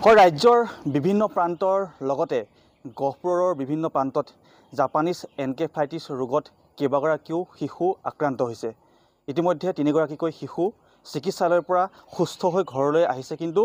ৰাজ্যৰ বিভিন্ন প্ৰান্তৰ লগতে গহপুৰৰ বিভিন্ন প্ৰান্তত জাপানীজ এনকেফালাইটিছ ৰোগত কেইবাগৰাকীও শিশু আক্ৰান্ত হৈছে। ইতিমধ্যে 3গৰাকীকৈ শিশু চিকিৎসালয়ৰ পৰা সুস্থ হৈ ঘৰলৈ আহিছে, কিন্তু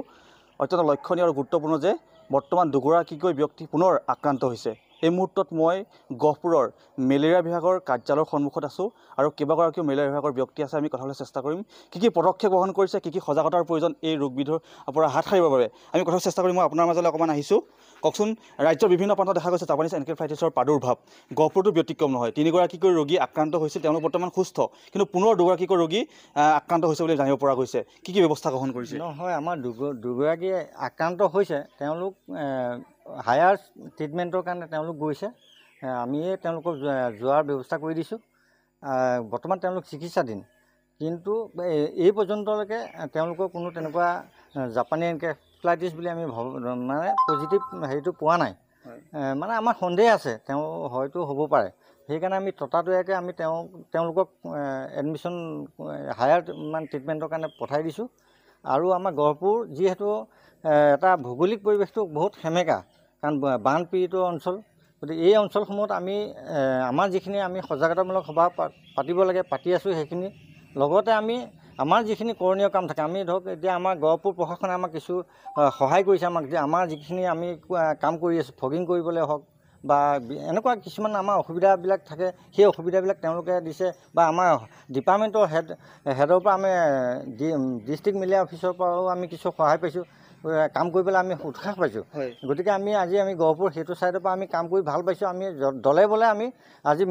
অত্যন্ত লক্ষণীয় আৰু গুৰুত্বপূৰ্ণ যে বৰ্তমান 2গৰাকীকৈ ব্যক্তি পুনৰ আক্ৰান্ত হৈছে। এই মুহূৰ্তত মই গহপুৰৰ মেলেৰিয়া বিভাগৰ কাৰ্যালয়ৰ সন্মুখত আছোঁ আৰু কেইবাগৰাকীও মেলেৰিয়া বিভাগৰ ব্যক্তি আছে। আমি কথা হ'বলৈ চেষ্টা কৰিম কি পদক্ষেপ গ্ৰহণ কৰিছে, কি সজাগতাৰ প্ৰয়োজন এই ৰোগবিধৰ পৰা হাত সাৰিবৰ বাবে আমি কথা চেষ্টা কৰিম। মই আপোনাৰ মাজলৈ অকণমান আহিছোঁ। কওকচোন, ৰাজ্যৰ বিভিন্ন প্ৰান্তত দেখা গৈছে জাপানীজ এনকেফালাইটিছৰ প্ৰাদুৰ্ভাৱ। গহপুৰতো ব্যতিক্ৰম নহয়। 3গৰাকীকৈ ৰোগী আক্ৰান্ত হৈছিল, তেওঁলোক বৰ্তমান সুস্থ, কিন্তু পুনৰ 2গৰাকীকৈ ৰোগী আক্ৰান্ত হৈছে বুলি জানিব পৰা গৈছে। কি ব্যৱস্থা গ্ৰহণ কৰিছে? নহয়, আমাৰ দুগৰাকী আক্ৰান্ত হৈছে, তেওঁলোক হায়াৰ ট্ৰিটমেণ্টৰ কাৰণে তেওঁলোক গৈছে। আমিয়ে তেওঁলোকক যোৱাৰ ব্যৱস্থা কৰি দিছোঁ। বৰ্তমান তেওঁলোক চিকিৎসাধীন, কিন্তু এই পৰ্যন্তলৈকে তেওঁলোকৰ কোনো তেনেকুৱা জাপানী এনকেফালাইটিছ বুলি আমি মানে পজিটিভ হেৰিটো পোৱা নাই। মানে আমাৰ সন্দেহ আছে তেওঁ হয়তো হ'ব পাৰে। সেইকাৰণে আমি ততাতৈয়াকৈ আমি তেওঁলোকক এডমিশ্যন হায়াৰ মানে ট্ৰিটমেণ্টৰ কাৰণে পঠাই দিছোঁ। আৰু আমাৰ গহপুৰ যিহেতু এটা ভৌগোলিক পৰিৱেশটো বহুত সেমেকা, কাৰণ বানপীড়িত অঞ্চল, গতিকে এই অঞ্চলসমূহত আমি আমাৰ যিখিনি আমি সজাগতামূলক সভা পাতিব লাগে পাতি আছোঁ। সেইখিনি লগতে আমি আমাৰ যিখিনি কৰণীয় কাম থাকে, আমি ধৰক এতিয়া আমাৰ গহপুৰ প্ৰশাসনে আমাক কিছু সহায় কৰিছে। আমাক যে আমাৰ যিখিনি আমি কাম কৰি আছোঁ, ফগিং কৰিবলৈ হওক বা এনেকুৱা কিছুমান আমাৰ অসুবিধাবিলাক থাকে, সেই অসুবিধাবিলাক তেওঁলোকে দিছে। বা আমাৰ ডিপাৰ্টমেণ্টৰ হেডৰ পৰা আমি ডিষ্ট্ৰিক্ট মেলেৰিয়া অফিচৰ পৰাও আমি কিছু সহায় পাইছোঁ, কাম কৰিবলৈ আমি উৎসাহ পাইছোঁ। গতিকে আমি গহপুৰ সেইটো ছাইডৰ পৰা আমি কাম কৰি ভাল পাইছোঁ। আমি দলে বলে আমি আজি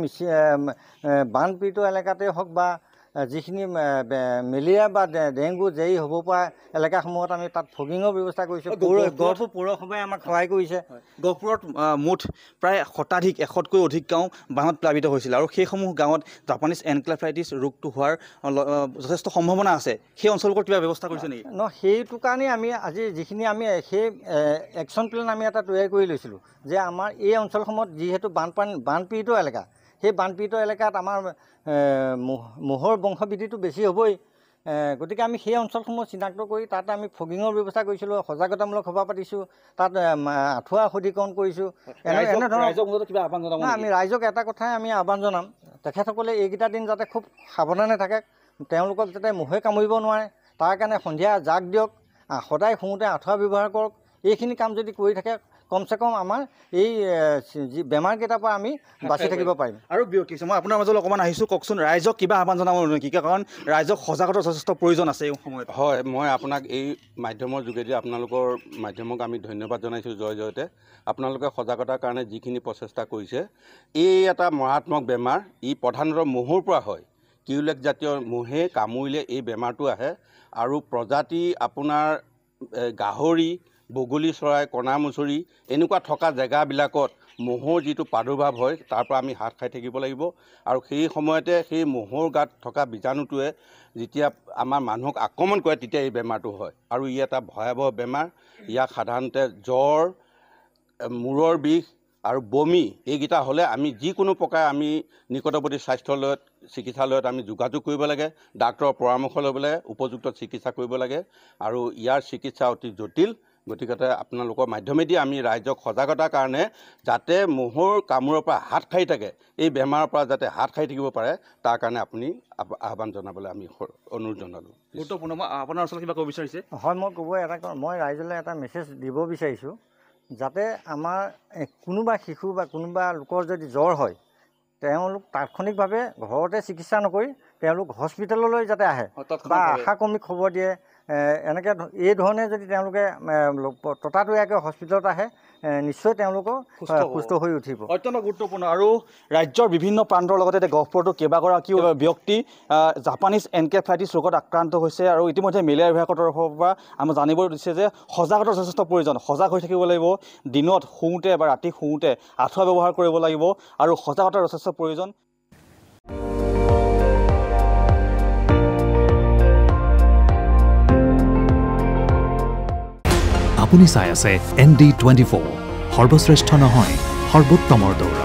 বানপীড়িত এলেকাতে হওক বা যিখিনি মেলেৰিয়া বা ডেংগু যেই হ'ব পৰা এলেকাসমূহত আমি তাত ফগিঙৰ ব্যৱস্থা কৰিছোঁ। গহপুৰ পৌৰসভাই আমাক সহায় কৰিছে। গহপুৰত মুঠ প্ৰায় শতাধিক 100তকৈ অধিক গাঁও বানত প্লাবিত হৈছিল, আৰু সেইসমূহ গাঁৱত জাপানীজ এনকেফালাইটিছ ৰোগটো হোৱাৰ যথেষ্ট সম্ভাৱনা আছে। সেই অঞ্চলবোৰত কিবা ব্যৱস্থা কৰিছে নেকি? সেইটো কাৰণেই আমি আজি যিখিনি আমি সেই একশ্যন প্লেন আমি এটা তৈয়াৰ কৰি লৈছিলোঁ যে আমাৰ এই অঞ্চলসমূহত যিহেতু বানপীড়িত এলেকা, সেই বানপীড়িত এলেকাত আমাৰ মহৰ বংশবৃদ্ধিটো বেছি হ'বই। গতিকে আমি সেই অঞ্চলসমূহ চিনাক্ত কৰি তাত আমি ফগিঙৰ ব্যৱস্থা কৰিছিলোঁ, সজাগতামূলক সভা পাতিছোঁ, তাত আঁঠুৱা শুদ্ধিকৰণ কৰিছোঁ। আমি ৰাইজক এটা কথাই আমি আহ্বান জনাম, তেখেতসকলে এইকেইটা দিন যাতে খুব সাৱধানে থাকে, তেওঁলোকক যাতে মহে কামুৰিব নোৱাৰে তাৰ কাৰণে সন্ধিয়া জাক দিয়ক, সদায় শুওঁতে আঁঠুৱা ব্যৱহাৰ কৰক। এইখিনি কাম যদি কৰি থাকে, কমচে কম আমাৰ এই যি বেমাৰকেইটাৰ পৰা আমি বাচি থাকিব পাৰিম। আৰু মই আপোনাৰ মাজলৈ অকণমান আহিছোঁ। কওকচোন, ৰাইজক কিবা আহ্বান জনাব নেকি? কাৰণ ৰাইজক সজাগতাৰ যথেষ্ট প্ৰয়োজন আছে এই সময়ত। হয়, মই আপোনাক এই মাধ্যমৰ যোগেদি আপোনালোকৰ মাধ্যমক আমি ধন্যবাদ জনাইছোঁ। জয়তে আপোনালোকে সজাগতাৰ কাৰণে যিখিনি প্ৰচেষ্টা কৰিছে। এই এটা মাৰাত্মক বেমাৰ, ই প্ৰধানতঃ মহৰ পৰা হয়। কিউলেক্স জাতীয় মহে কামুৰিলে এই বেমাৰটো আহে। আৰু প্ৰজাতি আপোনাৰ গাহৰি, বগলী চৰাই, কণামুচৰি এনেকুৱা থকা জেগাবিলাকত মহৰ যিটো প্ৰাদুৰ্ভাৱ হয়, তাৰ পৰা আমি হাত সাৰি থাকিব লাগিব। আৰু সেই সময়তে সেই মহৰ গাত থকা বীজাণুটোৱে যেতিয়া আমাৰ মানুহক আক্ৰমণ কৰে, তেতিয়া এই বেমাৰটো হয়। আৰু ই এটা ভয়াৱহ বেমাৰ। ইয়াক সাধাৰণতে জ্বৰ, মূৰৰ বিষ আৰু বমি এইকেইটা হ'লে আমি যিকোনো প্ৰকাৰে আমি নিকটৱৰ্তী স্বাস্থ্যালয়ত চিকিৎসালয়ত আমি যোগাযোগ কৰিব লাগে, ডাক্তৰৰ পৰামৰ্শ ল'ব লাগে, উপযুক্ত চিকিৎসা কৰিব লাগে। আৰু ইয়াৰ চিকিৎসা অতি জটিল। গতিকে আপোনালোকৰ মাধ্যমেদি আমি ৰাইজক সজাগতাৰ কাৰণে যাতে মহৰ কামোৰৰ পৰা হাত সাৰি থাকে, এই বেমাৰৰ পৰা যাতে হাত সাৰি থাকিব পাৰে, তাৰ কাৰণে আপুনি আহ্বান জনাবলৈ আমি অনুৰোধ জনালোঁ। গুৰুত্বপূৰ্ণ। আপোনাৰ ওচৰত কিবা ক'ব বিচাৰিছে? হয়, মই ৰাইজলৈ এটা মেছেজ দিব বিচাৰিছোঁ, যাতে আমাৰ কোনোবা শিশু বা কোনোবা লোকৰ যদি জ্বৰ হয়, তেওঁলোক তাৎক্ষণিকভাৱে ঘৰতে চিকিৎসা নকৰি তেওঁলোক হস্পিটেললৈ যাতে আহে বা আশা কৰ্মীক খবৰ দিয়ে। এনেকৈ এই ধৰণে যদি তেওঁলোকে ততাতৈয়াকৈ হস্পিটেলত আহে, নিশ্চয় তেওঁলোকৰ সুস্থ হৈ উঠিব। অত্যন্ত গুৰুত্বপূৰ্ণ। আৰু ৰাজ্যৰ বিভিন্ন প্ৰান্তৰ লগতে এতিয়া গহপুৰতো কেইবাগৰাকীও ব্যক্তি জাপানীজ এনকেফালাইটিছ ৰোগত আক্ৰান্ত হৈছে। আৰু ইতিমধ্যে মেলেৰিয়া বিভাগৰ তৰফৰ পৰা আমাক জানিব দিছে যে সজাগতাৰ যথেষ্ট প্ৰয়োজন। সজাগ হৈ থাকিব লাগিব। দিনত শুওঁতে বা ৰাতি শুওঁতে আঁঠুৱা ব্যৱহাৰ কৰিব লাগিব, আৰু সজাগতাৰ যথেষ্ট প্ৰয়োজন। আপুনি চাই আছে ND24, সৰ্বশ্ৰেষ্ঠ নহয়, সৰ্বোত্তমৰ দৌৰা।